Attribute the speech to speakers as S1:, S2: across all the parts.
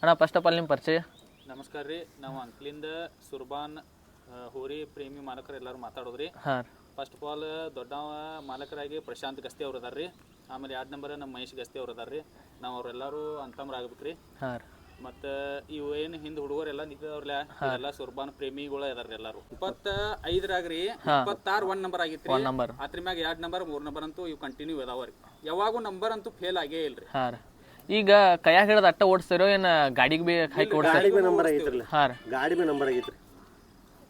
S1: ಅಣ್ಣ first of all ನಿಮ್ಮ ಪರಿಚಯ.
S2: ನಮಸ್ಕಾರ ರೀ, ನಾವು ಅಂಕ್ಲಿಂದ ಸುರ್ಬಾನ್ ಹೋರಿ ಪ್ರೇಮಿ ಮಾಲಕರು ಎಲ್ಲರೂ ಮಾತಾಡೋದ್ರಿ.
S1: ಹಾಂ
S2: ಫಸ್ಟ್ ಆಫ್ ಆಲ್ ದೊಡ್ಡ ಮಾಲಕರಾಗಿ ಪ್ರಶಾಂತ್ ಗಸ್ತಿ ಅವ್ರು ಅದಾರ ರೀ. ಆಮೇಲೆ 2 ನಂಬರ್ ನಮ್ಮ ಮಹೇಶ್ ಗಸ್ತಿ ಅವ್ರು ಅದಾರ ರೀ. ನಾವು ಅವರೆಲ್ಲರೂ ಅಂತಮ್ರ ಆಗ್ಬೇಕು ರೀ.
S1: ಹಾಂ
S2: ಮತ್ತು ಇವು ಏನು ಹಿಂದೆ ಹುಡುಗರೆಲ್ಲ ನಿಂತಿದವ್ರಲ್ಲ ಎಲ್ಲ ಸುರ್ಬಾನ್ ಪ್ರೇಮಿಗಳು ಅದಾರ ರೀ. ಎಲ್ಲರೂ 25 ರೀ, 26 1 ನಂಬರ್ ಆಗಿತ್ತು ರೀ.
S1: ನಂಬರ್
S2: ಅದ್ರ ಮ್ಯಾಗ 2 ನಂಬರ್ 3 ನಂಬರ್ ಅಂತೂ ಇವು ಕಂಟಿನ್ಯೂ ಇದಾವ ರೀ. ಯಾವಾಗೂ ನಂಬರ್ ಅಂತೂ ಫೇಲ್ ಆಗೇ ಇಲ್ರಿ.
S1: ಹಾಂ ಈಗ ಕೈಯಾಗ ಹಿಡಿದು ಅಟ್ಟ ಓಡಿಸ್ತಿರೋ ಏನು ಗಾಡಿಗೆ ಬಿ ಹಾಕಿ ಓಡಿಸ್ತೀರಿ?
S3: ನಂಬರ್ ಆಗಿತ್ರಲ್ಲ,
S1: ಹಾಂ
S3: ಗಾಡಿ ಬಿ ನಂಬರ್ ಆಗೈತ್ರಿ.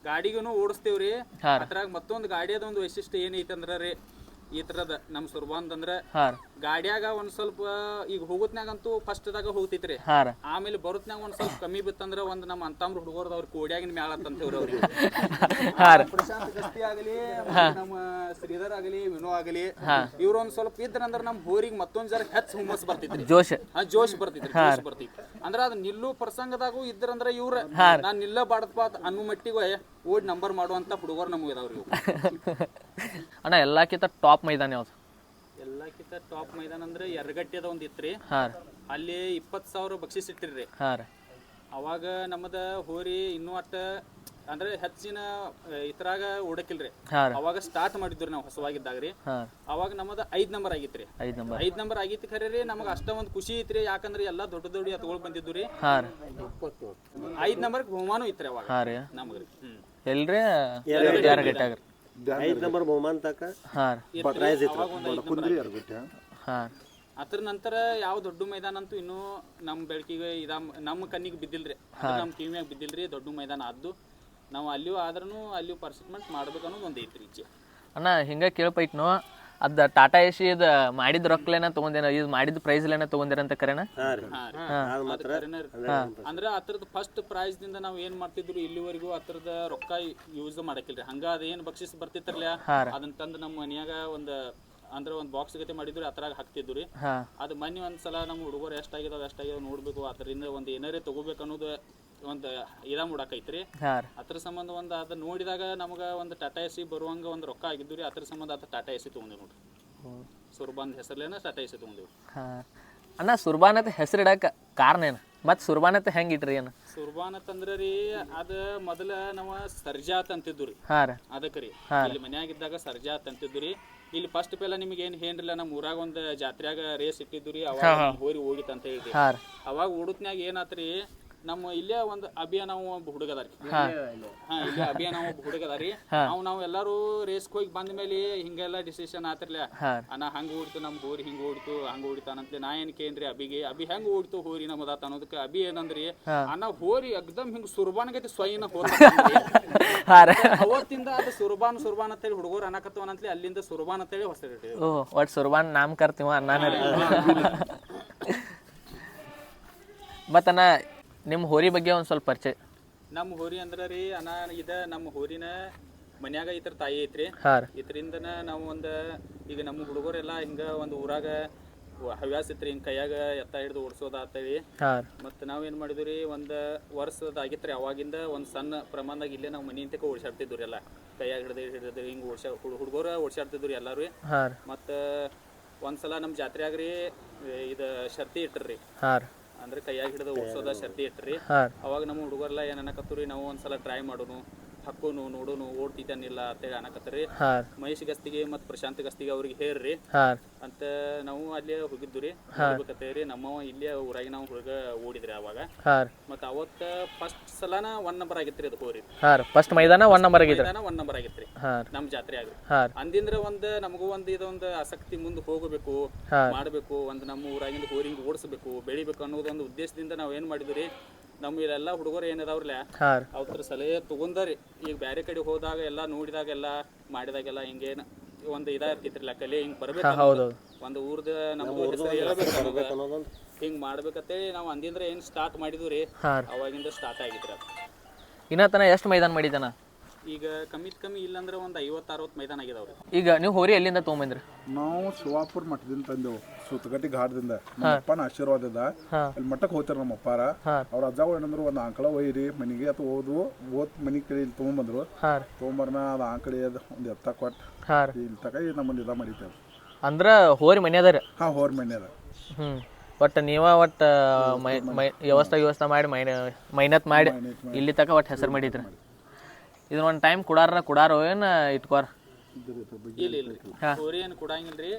S2: ಗಾಡಿಗೂ ಓಡಿಸ್ತೇವ್ರಿ. ಅದ್ರಾಗ ಮತ್ತೊಂದು ಗಾಡಿಯದ ಒಂದು ವೈಶಿಷ್ಟ್ಯ ಏನೈತೆ ಅಂದ್ರೆ ರೀ, ಈ ತರದ ನಮ್ಮ ಸುರ್ಬಾನ್ ಅಂದ್ರೆ ಗಾಡಿಯಾಗ ಒಂದ್ ಸ್ವಲ್ಪ ಈಗ ಹೋಗುತ್ನಾಗಂತೂ ಫಸ್ಟ್ದಾಗ ಹೋಗ್ತೈತ್ರಿ. ಆಮೇಲೆ ಬರುತ್ನಾಗ ಒಂದ್ ಸ್ವಲ್ಪ ಕಮ್ಮಿ ಬಿತ್ತಂದ್ರ ಒಂದ್ ನಮ್ಮ ಅಂತಮ್ರ ಹುಡುಗರ್ದ ಅವ್ರ ಕೋಡ್ಯಾಗಿನ ಮ್ಯಾಳ ಅಂತಂತೇವ್ರಿ ಅವ್ರಿಗೆ. ಪ್ರಶಾಂತ್ ಗಸ್ತಿ ಆಗಲಿ, ನಮ್ಮ ಶ್ರೀಧರ್ ಆಗಲಿ, ವಿನೋ ಆಗಲಿ, ಇವ್ರ ಒಂದ್ ಸ್ವಲ್ಪ ಇದ್ರಂದ್ರ ನಮ್ ಹೋರಿಗೆ ಮತ್ತೊಂದ್ ಜರ ಹೆಚ್ಚು ಹುಮ್ಮಸ್ ಬರ್ತೈತ್ರಿ, ಜೋಶ್ ಬರ್ತೈತ್ರಿ, ಜೋಶ್ ಬರ್ತೈತಿ. ಅಂದ್ರ ಅದ್ ನಿಲ್ಲು ಪ್ರಸಂಗದಾಗೂ ಇದ್ರಂದ್ರ ಇವ್ರ ನಾನ್ ನಿಲ್ಲ ಬಾಡದಪ್ಪ ಅನ್ನೋ ಮಟ್ಟಿಗೆ ಓಡ್ ನಂಬರ್ ಮಾಡುವಂತ ಹುಡುಗರು ನಮ್ಗೆ ಇದಾವ್ರಿ.
S1: ಅಣ್ಣ ಎಲ್ಲಕ್ಕಿಂತ ಟಾಪ್ ಮೈದಾನ ಯಾವ್ದು?
S2: ಎಲ್ಲಕ್ಕಿಂತ ಟಾಪ್ ಮೈದಾನ ಅಂದ್ರೆ ಯರಗಟ್ಟಿದ ಒಂದ್ ಇತ್ರಿ. ಅಲ್ಲಿ 20,000 ಬಕ್ಷಿಸ್ ಇಟ್ಟಿರ್ರಿ. ಅವಾಗ ನಮ್ಮದ ಹೋರಿ ಇನ್ನೂ ಅಟ್ಟ ಅಂದ್ರೆ ಹೆಚ್ಚಿನ ಇತರಾಗ ಓಡಕಿಲ್ರಿ. ಅವಾಗ ಸ್ಟಾರ್ಟ್ ಮಾಡಿದ್ರಿ ನಾವು ಹೊಸವಾಗಿದ್ದಾಗ್ರಿ. ಅವಾಗ ನಮ್ಮದ 5 ನಂಬರ್ ಆಗಿತ್ರಿ. 5 ನಂಬರ್ ಆಗಿತ್ತು ಖರೆ ರೀ. ನಮಗ ಅಷ್ಟ ಒಂದ್ ಖುಷಿ ಐತ್ರಿ, ಯಾಕಂದ್ರೆ ಎಲ್ಲಾ ದೊಡ್ಡ ದೊಡ್ಡ ಎತ್ಕೊಳ್ ಬಂದಿದ್ದು ರೀ. 5 ನಂಬರ್ ಬಹುಮಾನ ಇತ್ರಿ ಅವಾಗ ನಮಗ್ರಿ.
S1: ಎಲ್ರಿ
S3: 5 ನಂಬರ್ ಬಹುಮಾನ ತಕ
S2: ಅದ್ರ ನಂತರ ಯಾವ ದೊಡ್ಡ ಮೈದಾನ ಅಂತೂ ಇನ್ನೂ ನಮ್ಮ ಬೆಳಕಿಗೆ ನಮ್ಮ ಕಣ್ಣಿಗೆ ಬಿದ್ದಿಲ್ರಿ, ನಮ್ಮ ಕಿವಿಯಾಗ ಬಿದ್ದಿಲ್ರಿ. ದೊಡ್ಡ ಮೈದಾನ ಆದ್ದು ನಾವು ಅಲ್ಲಿಯೂ ಆದ್ರೂ ಅಲ್ಲಿಯೂ ಪಾರ್ಟಿಸಿಪೇಟ್ ಮಾಡ್ಬೇಕು ಅನ್ನೋದು ಒಂದು ಐತ್ರಿ ಇಚ್ಛೆ.
S1: ಅಣ್ಣ ಹಿಂಗೆ ಕೇಳ್ಪೈತ್ನು, ಅದ ಟಾಟಾ ಎಸಿ ಇದು ಮಾಡಿದ ರೊಕ್ಕಲೇನ ತಗೊಂಡೇನ, ಇದು ಮಾಡಿದ ಪ್ರೈಸ್ಲೇನ ತಗೊಂಡಿರ ಅಂತ ಕರೆನ?
S2: ಅಂದ್ರೆ ಅದ್ರದ್ದು ಫಸ್ಟ್ ಪ್ರೈಸ್ ದಿಂದ ನಾವ್ ಏನ್ ಮಾಡ್ತಿದ್ರು ಇಲ್ಲಿವರೆಗೂ ಅದ್ರದ ರೊಕ್ಕ ಯೂಸ್ ಮಾಡಕಿಲ್ರಿ. ಹಂಗ ಅದೇನ್ ಬಕ್ಷಿಸ್ ಬರ್ತಿತ್ತಲ್ಲ ಅದನ್ನ ತಂದು ನಮ್ಮ ಮನ್ಯಾಗ ಒಂದ್ ಬಾಕ್ಸ್ ಗತೆ ಮಾಡಿದ್ರು, ಅದ್ರಾಗ ಹಾಕ್ತಿದ್ರು ರೀ. ಅದು ಮೊನ್ನೆ ಒಂದ್ಸಲ ನಮ್ಮ ಹುಡುಗರು ಎಷ್ಟಾಗಿದಾವ ನೋಡ್ಬೇಕು, ಅದರಿಂದ ಒಂದ್ ಏನಾರೇ ತಗೋಬೇಕು ಅನ್ನೋದು ಒಂದು ಮೂಡಾಕೈತ್ರಿ. ಅದ್ರ ಸಂಬಂಧ ಒಂದ್ ಅದ್ ನೋಡಿದಾಗ ನಮಗ ಒಂದು ಟಾಟಾ ಎಸಿ ಬರುವಂಗ ಒಂದ್ ರೊಕ್ಕ ಆಗಿದ್ದು ರೀ. ಅದ್ರ ಸಂಬಂಧ ಅದ ಟಾಟಾ ಎಸಿ ತಗೊಂಡಿವಿ ನೋಡ್ರಿ. ಸುರ್ಬಾನ್ ಹೆಸರ್ಲೇನ ಟಾಟಾ ಎಸಿ ತಗೊಂಡಿವಿ.
S1: ಅಣ್ಣ ಸುರ್ಬಾನ್ ಅಂತ ಹೆಸರು ಇಡಕ ಕಾರಣ ಏನು? ಮತ್ ಸುರ್ಬಾನ್ ಅಂತ ಹೆಂಗ್ ಇಟ್ರಿ ಏನು?
S2: ಸುರ್ಬಾನ್ ಅಂತಂದ್ರ ರೀ, ಅದ ಮೊದಲ ನಾವ ಸರ್ಜಾತ್ ಅಂತಿದ್ದು ರೀ. ಅದಕ್ಕೆ ರೀ ಇಲ್ಲಿ ಮನ್ಯಾಗಿದ್ದಾಗ ಸರ್ಜಾತ್ ಅಂತಿದ್ದು ರೀ. ಇಲ್ಲಿ ಫಸ್ಟ್ ಪೆಲ್ಲ ನಿಮ್ಗೆ ಏನ್ ಏನ್ರಿಲ್ಲ, ನಮ್ಮ ಊರಾಗ ಒಂದ್ ಜಾತ್ರೆಯಾಗ ರೇಸ್ ಇಟ್ಟಿದ್ದು ರೀ. ಅವಾಗ ಹೋರಿ ಓಡಿತ ಅಂತ ಹೇಳಿ ಅವಾಗ ಓಡುತ್ನ್ಯಾಗ ಏನಾತ್ರಿ, ನಮ್ಮ ಇಲ್ಲೇ ಒಂದು ಅಭಿಯಾನ ಒಬ್ಬ ಹುಡುಗದಾರಿ. ಇಲ್ಲೇ ಅಭಿಯಾನ ಒಬ್ಬ ಹುಡುಗದಾರಿ. ನಾವು ಎಲ್ಲಾರು ರೇಸ್ಗೆ ಹೋಗಿ ಬಂದ ಮೇಲೆ ಹಿಂಗೆಲ್ಲ ಡಿಸಿಷನ್ ಆತಿರ್ಲ, ಅಣ್ಣ ಹಂಗ ಓಡಿತು ನಮ್ ಹೋರಿ, ಹಿಂಗ ಓಡಿತು ಹಂಗ ಓಡಿತಾನಂತ. ನಾ ಏನ್ ಕೇನ್ರಿ ಅಭಿ ಹೆಂಗ್ ಓಡಿತು ಹೋರಿ ನಮ್ಮದಾತ ಅನ್ನೋದಕ್ಕೆ ಅಭಿ ಏನಂದ್ರಿ, ಅಣ್ಣ ಹೋರಿ ಎಕ್ದಮ್ ಹಿಂಗ್ ಸುರ್ಬಾನ್ಗೈತಿ ಸ್ವಯನ ಹೋದ. ಅವತ್ತಿಂದ ಅದು ಸುರ್ಬಾನ್ ಅಂತೇಳಿ ಹುಡುಗರು ಅನ್ನಕತ್ತವನಂತಲಿ ಅಲ್ಲಿಂದ ಸುರ್ಬಾನ್ ಅಂತೇಳಿ ಹೊಸದಿಟ್ಟಿವಿ.
S1: ಒಟ್ ಸುರ್ಬಾನ್ ನಾಮ್ ಕರ್ತೀವ ಅನ್ನ. ಮತ್ತಣ್ಣ ನಿಮ್ಮ ಹೋರಿ ಬಗ್ಗೆ ಒಂದು ಸ್ವಲ್ಪ ಪರಿಚಯ.
S2: ನಮ್ಮ ಹೋರಿ ಅಂದ್ರೆ ರೀ ಅಣ್ಣ, ನಮ್ಮ ಹೋರಿನ ಮನ್ಯಾಗ ಇತರ ತಾಯಿ ಐತ್ರಿ. ಇದರಿಂದನ ನಾವು ಈಗ ನಮ್ಮ ಹುಡುಗರೆಲ್ಲ ಹಿಂಗ ಒಂದು ಊರಾಗ ಹವ್ಯಾಸ ಇತ್ರಿ, ಹಿಂಗ ಕೈಯಾಗ ಎತ್ತ ಹಿಡಿದು ಓಡಿಸೋದಾತೇಳಿ. ಮತ್ತೆ ನಾವೇನ್ ಮಾಡಿದ್ವಿ ರೀ, ಒಂದ್ ವರ್ಷದಾಗಿತ್ರಿ. ಅವಾಗಿಂದ ಒಂದ್ ಸಣ್ಣ ಪ್ರಮಾಣದಾಗ ಇಲ್ಲೇ ನಾವು ಮನಿ ಅಂತಕ ಓಡಿಸಾಡ್ತಿದ್ವಿ ಎಲ್ಲ, ಕೈಯಾಗ ಹಿಡಿದು ಹಿಂಗ ಹುಡುಗರ ಓಡಿಸಾಡ್ತಿದ್ವಿ ಎಲ್ಲಾರು. ಮತ್ತ ಒಂದ್ಸಲ ನಮ್ಮ ಜಾತ್ರೆಯಾಗ್ರಿ ಇದು ಶರ್ತಿ ಇಟ್ರಿ, ಅಂದ್ರೆ ಕೈಯಾಗ ಹಿಡಿದು ಓಡಿಸೋದ ಶರ್ತಿ ಇಟ್ರಿ. ಅವಾಗ ನಮ್ಮ ಹುಡುಗರೆಲ್ಲ ಏನ್ ಅನ್ನಕತ್ರಿ, ನಾವು ಒಂದ್ಸಲ ಟ್ರೈ ಮಾಡೋನು, ಹಕ್ಕೋನು ನೋಡೋನು ಓಡ್ತಿದ್ದಾನಿಲ್ಲ ಅಂತೇಳಿ ಅನ್ನಕತ್ರಿ. ಮಹೇಶ್ ಗಸ್ತಿಗೆ ಮತ್ ಪ್ರಶಾಂತ್ ಗಸ್ತಿಗೆ ಅವ್ರಿಗೆ ಹೇಳ್ರಿ ಅಂತ ನಾವು ಅಲ್ಲೇ ಹೋಗಿದ್ವಿ ರೀ. ನಮ್ಮವ ಇಲ್ಲೇ ಊರಾಗಿ ನಾವು ಹುಡುಗ ಓಡಿದ್ರಿ ಅವಾಗ. ಮತ್ತ ಅವತ್ತ ಫಸ್ಟ್ ಸಲಾನ 1 ನಂಬರ್ ಆಗಿತ್ರಿ ಅದು ಹೋರಿ.
S1: ಫಸ್ಟ್ ಮೈದಾನ 1 ನಂಬರ್
S2: ಆಗಿತ್ರಿ ನಮ್ ಜಾತ್ರೆ ಆಗ್ರಿ. ಅಂದಿಂದ್ರ ನಮಗೂ ಇದೊಂದು ಆಸಕ್ತಿ, ಮುಂದೆ ಹೋಗಬೇಕು, ಮಾಡ್ಬೇಕು, ನಮ್ಮ ಊರಾಗಿಂದ ಹೋರಿಂಗ್ ಓಡಿಸ್ಬೇಕು, ಬೆಳಿಬೇಕು ಅನ್ನೋದೊಂದು ಉದ್ದೇಶದಿಂದ ನಾವ್ ಏನ್ ಮಾಡಿದ್ವಿ. ನಮ್ಮ ಇಲ್ಲೆಲ್ಲ ಹುಡುಗರು ಏನಿದಾವ್ರಲ್ಲ ಅವ್ರ ಸಲಹೆ ತಗೊಂಡರಿ. ಈಗ ಬೇರೆ ಕಡೆ ಹೋದಾಗ ಎಲ್ಲಾ ನೋಡಿದಾಗೆಲ್ಲ ಮಾಡಿದಾಗೆಲ್ಲ ಹಿಂಗೇನ ಒಂದು ಇರ್ತಿತ್ರಿಲ್ಲ, ಕಲೆ ಹಿಂಗ್ ಬರ್ಬೇಕು, ಒಂದು ಊರ್ದ ನಮ್ದು ಹೆಸರು ಹೇಳ್ಬೇಕು, ಹಿಂಗ್ ಮಾಡ್ಬೇಕಂತೇಳಿ ನಾವು ಅಂದಿಂದ್ರ ಏನ್ ಸ್ಟಾರ್ಟ್ ಮಾಡಿದ್ವಿ ರೀ. ಅವಾಗಿಂದ ಸ್ಟಾರ್ಟ್ ಆಗಿದ್ರಿ ಅದು.
S1: ಇನ್ನತನ ಎಷ್ಟು ಮೈದಾನ ಮಾಡಿದಾನ?
S2: ಈಗ ಕಮ್ಮಿ ಇಲ್ಲಂದ್ರೆ ಒಂದು 50-60 ಮೈದಾನ ಆಗಿದಾವ್ರಿ.
S1: ಈಗ ನೀವು ಹೋರಿ ಎಲ್ಲಿಂದ ತೊಗೊಂಬಂದ್ರಿ?
S4: ನಾವು ಶಿವಾಪುರ ಮಠದಿಂದ ತಂದೆವು, ಸುತ್ತಗಟ್ಟಿ ಘಾಟದಿಂದ. ನಮ್ಮಪ್ಪನ ಆಶೀರ್ವಾದದ ಅಲ್ಲಿ ಮಠಕ್ಕೆ ಹೋಗ್ತಾರ ನಮ್ಮ ಅಪ್ಪಾರ. ಅವ್ರ ಅಜ್ಜಾವು ಏನಂದ್ರು, ಒಂದು ಆಂಕಳ ಒಯ್ಯಿರಿ ಮನೆಗೆ ಅಥವಾ ಓದ್ ಮನಿ ಕಡೆ ಇಲ್ಲಿ ತೊಗೊಂಬಂದ್ರು. ತೊಗೊಂಬರ್ನ ಅದು ಆಂಕಳಿ ಒಂದು ಎತ್ತ ಕೊಟ್ಟು ಇಲ್ಲಿ ತಕ ನಮ್ಮಲ್ಲಿ ಇದ ಮಾಡಿದ್ದೇವೆ.
S1: ಅಂದ್ರ ಹೋರಿ ಮನೆ ಅದ ರೀ?
S4: ಹೋರಿ ಮನೆ ಅದ.
S1: ಒಟ್ಟು ನೀವ ಒಟ್ಟು ವ್ಯವಸ್ಥೆ ಮಾಡಿ ಮೈನತ್ ಮಾಡಿ ಇಲ್ಲಿ ತನಕ ಒಟ್ಟು ಹೆಸರು ಮಾಡಿದ್ರಿ. ಇದನ್ನ ಒಂದು ಟೈಮ್ ಕುಡಾರೋ ಏನು ಇಟ್ಕೋರ?
S2: ಇಲ್ಲ ಹೋರಿ ಏನು ಕೊಡಂಗಿಲ್ರಿ.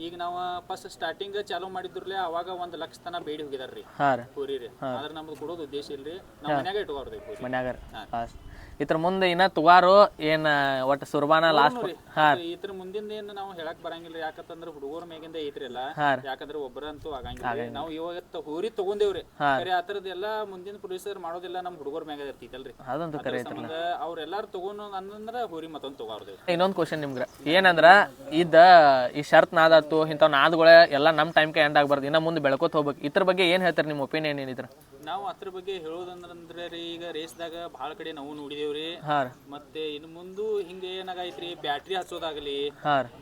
S2: ಈಗ ನಾವು ಫಸ್ಟ್ ಸ್ಟಾರ್ಟಿಂಗ್ ಚಾಲೂ ಮಾಡಿದ್ರಲ್ಲ ಅವಾಗ 1 ಲಕ್ಷ ತನ ಬೇಡಿ ಹೋಗಿದಾರ್ರಿ ಹೋರಿ ರೀ. ಆದ್ರೆ ನಮ್ದು ಕೊಡೋದು ಉದ್ದೇಶ ಇಲ್ರಿ, ನಾವು ಮನ್ಯಾಗ ಇಟ್ಕೋರ್ರಿ
S1: ಮನ್ಯಾಗ. ಇದ್ರ ಮುಂದೆ ಇನ್ನ ತುಗಾರು ಏನ್ ಒಟ್ಟು ಸುರ್ಬಾನ ಲಾಸ್ಟ್
S2: ಇದ್ರ ಮುಂದಿಂದ ಏನು ನಾವು ಹೇಳಕ್ ಬರಂಗಿಲ್ರಿ. ಯಾಕಂತಂದ್ರ ಹುಡುಗರ ಮೇಗಿಂದ ಐತ್ರಿ ಎಲ್ಲ. ಯಾಕಂದ್ರೆ ಒಬ್ಬರಂತೂ ಆಗಂಗಿಲ್ಲ. ನಾವು ಇವಾಗ ಹೋರಿ ತಗೊಂಡೇವ್ರಿ, ಖರೆ ಆತರದೆಲ್ಲ ಮುಂದಿನ ಪೊಲೀಸರು ಮಾಡೋದಿಲ್ಲ, ನಮ್ ಹುಡುಗರ ಮ್ಯಾಗ ಇರ್ತೈತಲ್ರಿ.
S1: ಅದಂತೂ ಕರೆ ಐತಲ್ಲ.
S2: ಅವ್ರೆಲ್ಲಾರು ತಗೊಂಡು ಅಂದ್ರ ಹೋರಿ ಮತ್ತೊಂದು ತಗೋರ್ದೇವ್.
S1: ಇನ್ನೊಂದು ಕ್ವಶನ್ ನಿಮ್ಗೆ ಏನಂದ್ರ ಈ ಶರ್ತ್ ನಾದಾತು ಇಂಥವ್ ನಾದ್ಗಳ ಎಲ್ಲ ನಮ್ ಟೈಮ್ಗೆ ಎಂಡ್ ಆಗ್ಬಾರ್ದು, ಇನ್ನ ಮುಂದೆ ಬೆಳ್ಕೋತ ಹೋಗ್ಬೇಕು. ಇದ್ರ ಬಗ್ಗೆ ಏನ್ ಹೇಳ್ತಾರೆ, ನಿಮ್ಮ ಒಪಿನಿಯನ್ ಏನಿದ್ರ?
S2: ನಾವು ಅದ್ರ ಬಗ್ಗೆ ಹೇಳೋದಂದ್ರೆ ರೀ, ಈಗ ರೇಸ್ದಾಗ ಭಾಳ ಕಡೆ ನಾವು ನೋಡಿದೇವ್ರಿ. ಮತ್ತೆ ಇನ್ನು ಮುಂದೆ ಹಿಂಗ ಏನಾಗೈತ್ರಿ, ಬ್ಯಾಟ್ರಿ ಹಚ್ಚೋದಾಗ್ಲಿ,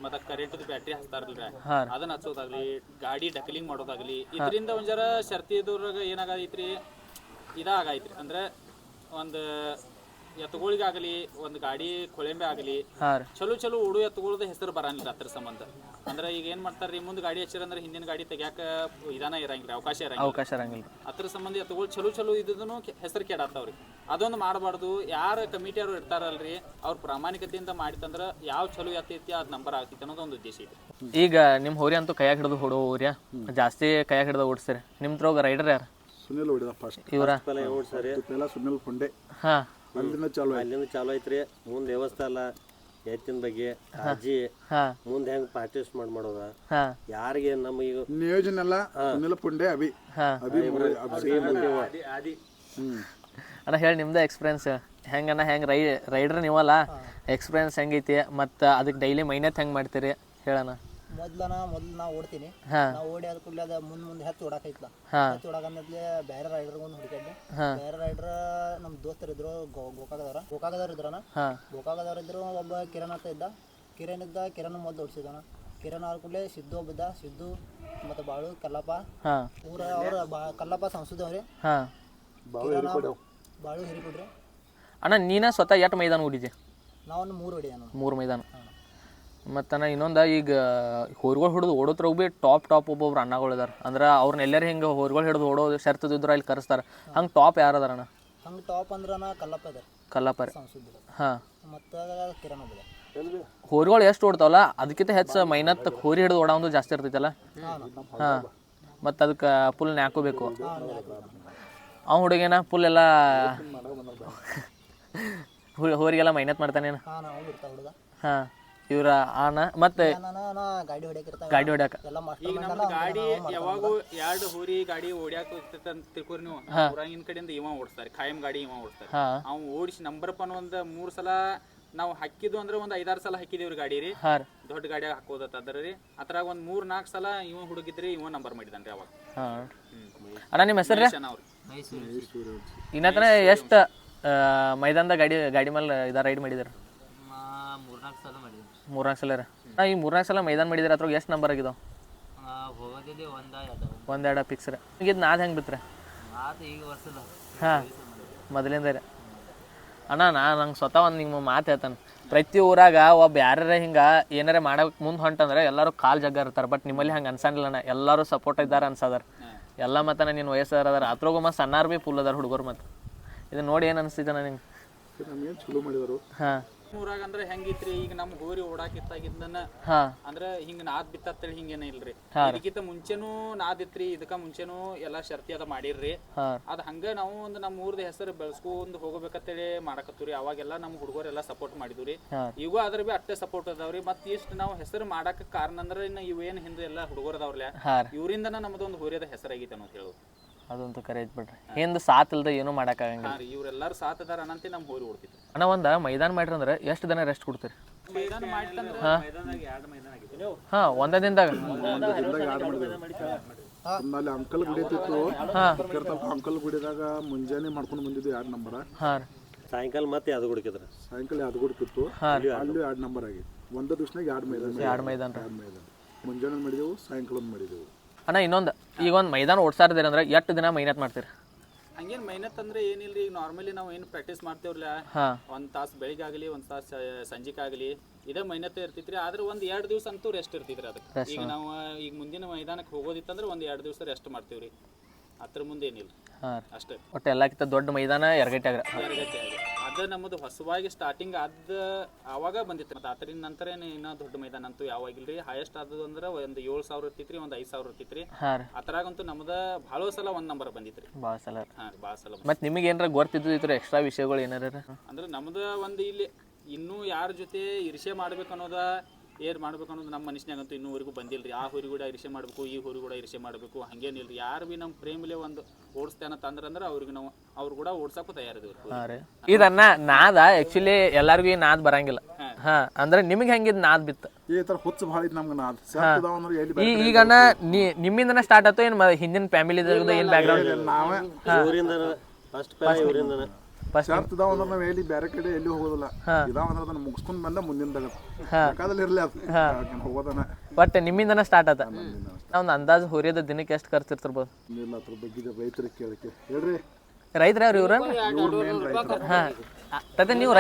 S2: ಮತ್ತ ಕರೆಂಟ್ ಬ್ಯಾಟ್ರಿ ಹಚ್ತಾರಲ್ರಿ ಅದನ್ನ ಹಚ್ಚೋದಾಗ್ಲಿ, ಗಾಡಿ ಡಕಲಿಂಗ್ ಮಾಡೋದಾಗ್ಲಿ, ಇದರಿಂದ ಒಂದ್ ಜರ ಶರ್ತಿದವ್ರಾಗ ಏನಾಗೈತ್ರಿ, ಇದಾಗೈತ್ರಿ. ಅಂದ್ರೆ ಒಂದು ಎತ್ತುಗಳಿಗಾಗಲಿ ಒಂದು ಗಾಡಿ ಕೊಳೆಂಬೆ ಆಗಲಿ ಚಲೋ ಓಡು ಎತ್ತುಗಳದ ಹೆಸರು ಬರಂಗಿಲ್ಲ ಅದ್ರ ಸಂಬಂಧ. ಅಂದ್ರೆ ಈಗ ಏನ್ ಮಾಡ್ತಾರ್ರಿ, ಮುಂದೆ ಗಾಡಿ ಹಚ್ಚಿರಂದ್ರೆ ಹಿಂದಿನ ಗಾಡಿ ತೆಗ್ಯಾಕ ವಿಧಾನ ಇರಂಗಿಲ್ಲ, ಅವಕಾಶ ಇರಂಗಿಲ್ಲ. ಅದ್ರ ಸಂಬಂಧ ಎತ್ತುಗಳು ಚಲೋ ಇದ್ದನು ಹೆಸರು ಕೆಡಾತಾವ್ರಿ. ಅದೊಂದು ಮಾಡಬಾರ್ದು. ಯಾರ ಕಮಿಟಿಯವರು ಇರ್ತಾರಲ್ರಿ, ಅವ್ರ ಪ್ರಾಮಾಣಿಕತೆಯಿಂದ ಮಾಡಿತಂದ್ರ ಯಾವ ಚಲೋ ಎತ್ತೈತಿ ಅದ್ ನಂಬರ್ ಆಗ್ತೈತಿ ಅನ್ನೋದು ಒಂದು ಉದ್ದೇಶ ಇದೆ.
S1: ಈಗ ನಿಮ್ ಹೋರಿ ಅಂತೂ ಕೈಯಾಗ ಹಿಡಿದು ಹೊಡೋ ಹೋರಿಯ ಜಾಸ್ತಿ ಕೈಯಾಗ ಹಿಡಿದು ಓಡಿಸ್ರಿ. ನಿಮ್ದ್ರೊಳಗ ರೈಡರ್ ಯಾರು?
S4: ಸುನಿಲ್ ಹೊಡಿದ ಫಸ್ಟ್.
S1: ಇವರ
S4: ಸುನಿಲ್ ಪುಂಡೆ. ಅಲ್ಲಿಂದ
S3: ಚಾಲು ಐತ್ರಿ. ಮುಂದೆ ವ್ಯವಸ್ಥೆ ಅಲ್ಲ, ಎತ್ತಿನ ಬಗ್ಗೆ ಕಾಳಜಿ, ಮುಂದೆ ಹೆಂಗ್ ಪಾರ್ಟಿಸಿಪೇಟ್ ಮಾಡೋದ, ಯಾರಿಗೆ ನಮ್ಮ ಈಗ
S4: ನಿಯೋಜನೆ ಎಲ್ಲ ಸುನಿಲ್ ಪುಂಡೆ
S1: ಅಣ್ಣ ಹೇಳಿ ನಿಮ್ದು ಎಕ್ಸ್ಪೀರಿಯನ್ಸ್ ಹೆಂಗಣ್ಣ? ಹೆಂಗ್ ರೈಡರ್ ನೀವಲ್ಲ, ಎಕ್ಸ್ಪೀರಿಯನ್ಸ್ ಹೆಂಗೈತಿ ಮತ್ತು ಅದಕ್ಕೆ ಡೈಲಿ ಮೈನತ್ ಹೆಂಗ್ ಮಾಡ್ತೀರಿ ಹೇಳಣ್ಣ?
S5: ಮೊದ್ಲು ನಾ ಓಡ್ತೀನಿ. ನಾ ಓಡಿ ಅದ ಕೂಡಲೇ ಅದ ಮುಂದೆ ಹೆಚ್ಚು ಓಡಾಕೈತ್ಲ. ಹೆಚ್ಚು ಓಡಾಕಂದ್ಲೆ ಬೇರೆ ರೈಡರ್ ಒಂದು ಹುಡುಕಿ, ಬೇರೆ ರೈಡರ್ ನಮ್ಮ ದೋಸ್ತರು ಇದ್ರು, ಗೋಕಾಕದವ್ರು ಇದ್ರನ. ಗೋಕಾಕದವ್ರು ಇದ್ರು. ಒಬ್ಬ ಕಿರಣ್ ಅಂತ ಇದ್ದ. ಕಿರಣ್ ಮೊದ್ಲು ಓಡಿಸಿದಣ. ಕಿರಣ್ ಆದ ಕೂಡಲೇ ಸಿದ್ದು ಒಬ್ಬಿದ್ದ. ಸಿದ್ದು ಮತ್ತು ಬಾಳು ಕಲ್ಲಪ್ಪ ಊರ ಅವ್ರ ಕಲ್ಲಪ್ಪ ಸಂಸದವ್ರಿ. ಬಾಳು ಹಿರಿಕೊಡ್ರಿ.
S1: ಅಣ್ಣ ನೀನ ಸ್ವತಃ ಎಷ್ಟು ಮೈದಾನ ಓಡಿದ್ದೆ?
S5: ನಾವೊಂದು 3 ಹೊಡಿಯಾನ.
S1: 3 ಮೈದಾನ. ಮತ್ತು ಇನ್ನೊಂದು ಈಗ ಹೋರಿಗಳು ಹಿಡಿದು ಓಡೋದ್ರಾಗ ಭೀ ಟಾಪ್ ಒಬ್ಬೊಬ್ರು ಅಣ್ಣಗಳು ಇದಾರೆ. ಅಂದ್ರೆ ಅವ್ರನ್ನ ಎಲ್ಲರೂ ಹಿಂಗೆ ಹೋರಿಗಳು ಹಿಡಿದು ಓಡೋದು ಶರ್ತದಿದ್ರು ಅಲ್ಲಿ ಕರೆಸ್ತಾರೆ. ಹಂಗೆ ಟಾಪ್ ಯಾರು ಅದಾರಣ್ಣ?
S5: ಹಂಗೆ ಟಾಪ್ ಅಂದ್ರೆ ಕಲ್ಲಪ್ಪ ಇದಾರೆ.
S1: ಕಲ್ಲಪ್ಪ ರೀ.
S5: ಮತ್ತು ಕಿರಣ್ ಒಬ್ಬ.
S1: ಹೋರಿಗಳು ಎಷ್ಟು ಓಡ್ತಾವಲ್ಲ ಅದಕ್ಕಿಂತ ಹೆಚ್ಚು ಮೈನತ್ ಹೋರಿ ಹಿಡಿದು ಓಡೋದು ಜಾಸ್ತಿ ಇರ್ತೈತಲ್ಲ. ಮತ್ತು ಅದಕ್ಕೆ ಫುಲ್ ನ್ಯಾಕೋಬೇಕು. ಅವ್ನು ಹುಡುಗೇನ ಫುಲ್ ಎಲ್ಲ ಹೋರಿಗೆಲ್ಲ ಮೈನತ್ ಮಾಡ್ತಾನೇನು? ಹಾಂ ಇವ್ರ ಆನ ಮತ್ತೆ ಗಾಡಿ ಹೊಡ್ಯಾಕ
S2: ಈಗ ನಮ್ಮ ಗಾಡಿ ಯಾವಾಗೂ 2 ಹೋರಿ ಗಾಡಿ ಓಡ್ಯಾಕ ಹೋಗ್ತೈತೆ ಅಂತ ತಿಳ್ಕೊರಿ ನೀವು. ಊರಾಗಿನ ಕಡೆಯಿಂದ ಇವ ಓಡಿಸ್ತಾರೆ, ಖಾಯಂ ಗಾಡಿ ಇವ ಓಡಿಸ್ತಾರೆ. ಅವ್ನು ಓಡಿಸಿ ನಂಬರ್ ಪನ್ ಒಂದು 3 ಸಲ ನಾವು ಹಾಕಿದ್ದು ಅಂದ್ರೆ ಒಂದು 5-6 ಸಲ ಹಾಕಿದೇವ್ರಿ ಗಾಡಿ ರೀ. ದೊಡ್ಡ ಗಾಡಿಯಾಗ ಹಾಕೋದತ್ತ ಅದ್ರ ರೀ. ಅದ್ರಾಗ ಒಂದು 3-4 ಸಲ ಇವ ಹುಡುಗಿದ್ರಿ, ಇವ ನಂಬರ್ ಮಾಡಿದಾನ್ರಿ ಅವಾಗ.
S1: ಅಣ್ಣ ನಿಮ್ಮ ಹೆಸರು ರೀ? ಇನ್ನತನ ಎಷ್ಟು ಮೈದಾನದ ಗಾಡಿ ಮೇಲೆ ರೈಡ್ ಮಾಡಿದಾರೆ? 3-4 ಸಲ ರೀ. ಈ 3-4 ಸಲ ಮೈದಾನ ಮಾಡಿದ್ರೆ ಅದ್ರಾಗ ಎಷ್ಟು ನಂಬರ್ ಆಗಿದಾವ? 1-2 ಫಿಕ್ಸ್ ರೀ. ಈಗ ಇದು ನಾದ್ ಹೆಂಗೆ ಬಿತ್ರಿ? ಹಾಂ ಮೊದಲಿಂದ ರೀ. ಅಣ್ಣ ನಂಗೆ ಸ್ವತಃ ಒಂದು ನಿಮ್ಮ ಮಾತು ಹೇಳ್ತಾನೆ. ಪ್ರತಿ ಊರಾಗ ಒಬ್ಬ ಯಾರ್ಯಾರ ಹಿಂಗೆ ಏನಾರ ಮಾಡೋಕೆ ಮುಂದೆ ಹೊಂಟಂದ್ರೆ ಎಲ್ಲರೂ ಕಾಲು ಜಗ್ಗ ಇರ್ತಾರೆ. ಬಟ್ ನಿಮ್ಮಲ್ಲಿ ಹಂಗೆ ಅನ್ಸಂಗಿಲ್ಲಣ್ಣ, ಎಲ್ಲರೂ ಸಪೋರ್ಟ್ ಇದ್ದಾರೆ ಅನ್ಸದಾರ ಎಲ್ಲ. ಮತ್ತು ನಿನ್ನ ವಯಸ್ಸಾರ ಅದಾರ, ಅದ್ರಾಗೂ ಮತ್ತು ಸಣ್ಣಾರು ಭೀ ಫುಲ್ ಅದಾರ ಹುಡುಗರು. ಮತ್ತು ಇದನ್ನ ನೋಡಿ ಏನು ಅನಿಸ್ತಿದ್ದಾನ ನಿಂಗೆ? ಹಾಂ
S2: ಊರಾಗ ಅಂದ್ರೆ ಹೆಂಗಿತ್ರಿ, ಈಗ ನಮ್ ಹೋರಿ ಓಡಾಕಿತ್ತಾಗಿದ್ದನ್ನ ಅಂದ್ರ ಹಿಂಗ ನಾದ್ ಬಿತ್ತತ್ತೇಳಿ ಹಿಂಗೇನ ಇಲ್ರಿ. ಇದಕ್ಕಿಂತ ಮುಂಚೆನೂ ನಾದಿತ್ರಿ, ಇದಕ್ಕ ಮುಂಚೆನೂ ಎಲ್ಲಾ ಶರ್ತಿ ಅದ ಮಾಡಿರ್ರಿ. ಅದ್ ಹಂಗ ನಾವು ಒಂದು ನಮ್ಮ ಊರ್ದ ಹೆಸರು ಬೆಳೆಸ್ಕೊಂಡ್ ಹೋಗ್ಬೇಕಂತೇಳಿ ಮಾಡಕತ್ತೀವ್ರಿ. ಅವಾಗೆಲ್ಲ ನಮ್ ಹುಡುಗರೆಲ್ಲ ಸಪೋರ್ಟ್ ಮಾಡಿದ್ವಿ. ಈಗ ಅದ್ರ ಬಿ ಅಷ್ಟೇ ಸಪೋರ್ಟ್ ಅದಾವ್ರಿ. ಮತ್ ಇಷ್ಟ ನಾವು ಹೆಸರು ಮಾಡಕ್ ಕಾರಣ ಅಂದ್ರೆ ಇನ್ನ ಇವೇನ್ ಹಿಂದೆ ಎಲ್ಲ ಹುಡುಗರ್ ಅದಾವ್ರಲ್ಲ, ಇವರಿಂದನ ನಮ್ದೊಂದು ಹೋರಿಯದ ಹೆಸರಾಗೈತೆ ಅನ್ನೋದು ಹೇಳೋದು.
S1: ಅದಂತೂ ಕರೆ ಐತ್ ಬಿಡ್ರಿ. ಹಿಂದೆ ಸಾತ್ ಇಲ್ದ ಏನೂ ಮಾಡಕ್ಕಾಗಂಗಿಲ್ಲ.
S2: ಇವ್ರೆಲ್ಲಾರು ಸಾತ್ ಅದಾರ ಅನ್ನಂತೆ ನಮ್ ಹೋರಿ ಓಡ್ತಿತ್ತು.
S1: ಅಣ್ಣ ಒಂದು ಮೈದಾನ ಮಾಡ್ರಿ ಅಂದ್ರೆ ಎಷ್ಟು ದಿನ ರೆಸ್ಟ್ ಕೊಡ್ತೀರಿ? ಹಾಂ ಒಂದೇ ದಿನದಾಗ
S4: ಅಲ್ಲಿ ಅಂಕಲ್ ಗುಡಿ ಇತ್ತು. ಅಂಕಲ್ ಗುಡಿದಾಗ ಮುಂಜಾನೆ ಮಾಡ್ಕೊಂಡು ಬಂದಿದ್ದು 2 ನಂಬರ್.
S3: ಸಾಯಂಕಾಲ ಮತ್ತೆ ಯಾವ್ದು ಗುಡಿಕಿದ್ರ?
S4: ಸಾಯಂಕಾಲ ಯಾವ್ದು ಗುಡಿಕಿತ್ತು, ಅಲ್ಲಿ 2 ನಂಬರ್ ಆಗಿ ಒಂದೇ ದಿವ್ಸನಾಗ 2 ಮೈದಾನ. ಮುಂಜಾನೆ ಮಾಡಿದೆವು, ಸಾಯಂಕಾಲ ಮಾಡಿದೆವು.
S1: ಅಣ್ಣ ಇನ್ನೊಂದು, ಈಗ ಒಂದು ಮೈದಾನ ಓಡ್ಸಾ ಇರ್ತೀರಿ ಅಂದ್ರೆ ಎಷ್ಟು ದಿನ ಮೈನತ್ ಮಾಡ್ತೀರಿ?
S2: ಹಂಗೇನ್ ಮೈನತ್ ಅಂದ್ರೆ ಏನಿಲ್ರಿ. ಈಗ ನಾರ್ಮಲಿ ನಾವು ಏನು ಪ್ರಾಕ್ಟೀಸ್ ಮಾಡ್ತೇವ್ರಲ್ಲ, 1 ತಾಸು ಬೆಳಿಗ್ಗೆ ಆಗಲಿ 1 ತಾಸು ಸಂಜೆಗೆ ಆಗಲಿ ಇದೇ ಮೈನತ್ತೆ ಇರ್ತೈತ್ರಿ ಆದ್ರೆ ಒಂದ್ 2 ದಿವಸ ಅಂತೂ ರೆಸ್ಟ್ ಇರ್ತೈತ್ರಿ ಅದಕ್ಕೆ ಈಗ ನಾವು ಈಗ ಮುಂದಿನ ಮೈದಾನಕ್ಕೆ ಹೋಗೋದಿತ್ತಂದ್ರೆ ಒಂದ್ 2 ದಿವಸ ರೆಸ್ಟ್ ಮಾಡ್ತೀವ್ರಿ ಅದ್ರ ಮುಂದೆ ಏನಿಲ್ಲ ಅಷ್ಟೇ
S1: ಒಟ್ಟು ಎಲ್ಲಕ್ಕಿಂತ ದೊಡ್ಡ ಮೈದಾನ ಯರಗಟ್ಟ್ಯಾಗ
S2: ಅದು ನಮ್ಮದು ಹೊಸವಾಗಿ ಸ್ಟಾರ್ಟಿಂಗ್ ಆದ ಆವಾಗ ಬಂದಿತ್ತು ಮತ್ತೆ ಅದರಿಂದ ನಂತರ ಇನ್ನೂ ದೊಡ್ಡ ಮೈದಾನ ಅಂತೂ ಯಾವಾಗಿಲ್ರಿ ಹೈಯೆಸ್ಟ್ ಆದದ್ದು ಅಂದ್ರೆ ಒಂದು 7,000 ಇರ್ತಿತ್ರಿ ಒಂದು 5,000 ಇರ್ತಿತ್ರಿ ಅದ್ರಾಗಂತೂ ನಮ್ದ ಭಾಳ ಸಲ 1 ನಂಬರ್ ಬಂದಿತ್ರಿ
S1: ಭಾಳ ಸಲ
S2: ಭಾಳ ಸಲ
S1: ಮತ್ತೆ ನಿಮಗೆ ಏನಾರ ಗೊತ್ತಿದ್ದು ಎಕ್ಸ್ಟ್ರಾ ವಿಷಯಗಳು ಏನಾರ
S2: ಅಂದ್ರೆ ನಮ್ದು ಒಂದು ಇಲ್ಲಿ ಇನ್ನೂ ಯಾರ ಜೊತೆ ಇರಿಷೆ ಮಾಡ್ಬೇಕು ಅನ್ನೋದ ಏರ್ ಮಾಡ್ಬೇಕು ಅನ್ನೋದು ನಮ್ಮ ಮನುಷ್ಯನಾಗಂತೂ ಇನ್ನೂವರೆಗೂ ಬಂದಿಲ್ರಿ ಆ ಹುರಿ ಕೂಡ ಇರಿಷೆ ಮಾಡಬೇಕು ಈ ಹುರಿ ಕೂಡ ಇರಿಷೆ ಮಾಡಬೇಕು ಹಂಗೇನಿಲ್ರಿ ಯಾರು ಭೀ ನಮ್ಮ ಪ್ರೇಮಿಲೆ ಒಂದು ಓಡಿಸ್ತಾನ ತಂದ್ರಂದ್ರೆ ಅವ್ರಿಗೆ ನಾವು ಅವ್ರು ಕೂಡ ಓಡ್ಸಕ್ಕೂ ತಯಾರಿದ್ದೀವಿ
S1: ಇದನ್ನ ನಾದ ಆಕ್ಚುಲಿ ಎಲ್ಲಾರ್ಗು ಈ ನಾದ್ ಬರಂಗಿಲ್ಲ ಅಂದ್ರೆ ನಿಮಗೆ ಹೆಂಗಿದ್ ನಾದ್ ಬಿತ್ತ
S4: ಈ ತರ ಹುಚ್ಚ ಭಾಳ ಐತಿ ನಮ್ಗೆ ನಾದ್
S1: ಈಗನ ನಿಮ್ಮಿಂದನ ಸ್ಟಾರ್ಟ್ ಆಯ್ತು ಏನ್ ಹಿಂದಿನ ಫ್ಯಾಮಿಲಿ ಏನ್ ಬ್ಯಾಕ್ ಗ್ರೌಂಡ್
S4: ನಾವೇ
S3: ಫಸ್ಟ್ ಇವರಿಂದ
S4: ಶಾರ್ಟ್ ಇದಾವ ಅಂದ್ರೆ ನಾವ್ ಎಲ್ಲಿ ಬೇರೆ ಕಡೆ ಎಲ್ಲಿ ಹೋಗೋದಿಲ್ಲ ಇದಾವ ಅಂದ್ರೆ ಅದನ್ನ ಮುಗಿಸ್ಕೊಂಡ್ ಬಂದ ಮುಂದಿನ ಬೇಕಾದಲ್ಲಿ ಇರ್ಲಿ ಅದು ಹೋಗೋದನ
S1: ಬಟ್ ನಿಮ್ಮಿಂದನ ಸ್ಟಾರ್ಟ್ ಆತ ಒಂದು ಅಂದಾಜು ಹೊರಿಯೋದ ದಿನಕ್ಕೆ ಎಷ್ಟು ಖರ್ಚು ಇರ್ತಿರ್ಬೋದು
S4: ಇಲ್ಲ ಅದ್ರ ಬಗ್ಗೆ ರೈತರಿಗೆ ಕೇಳಕ್ಕೆ ಹೇಳ್ರಿ
S1: ರೈತರ ಅವ್ರು ಇವ್ರ ಹಾ ತತೆ ನೀವು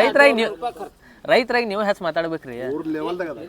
S1: ರೈತರಾಗಿ ನೀವು ಹೆಚ್ಚು ಮಾತಾಡ್ಬೇಕ್ರಿ
S4: ಊರ್ ಲೆವೆಲ್ದಾಗ ಅದ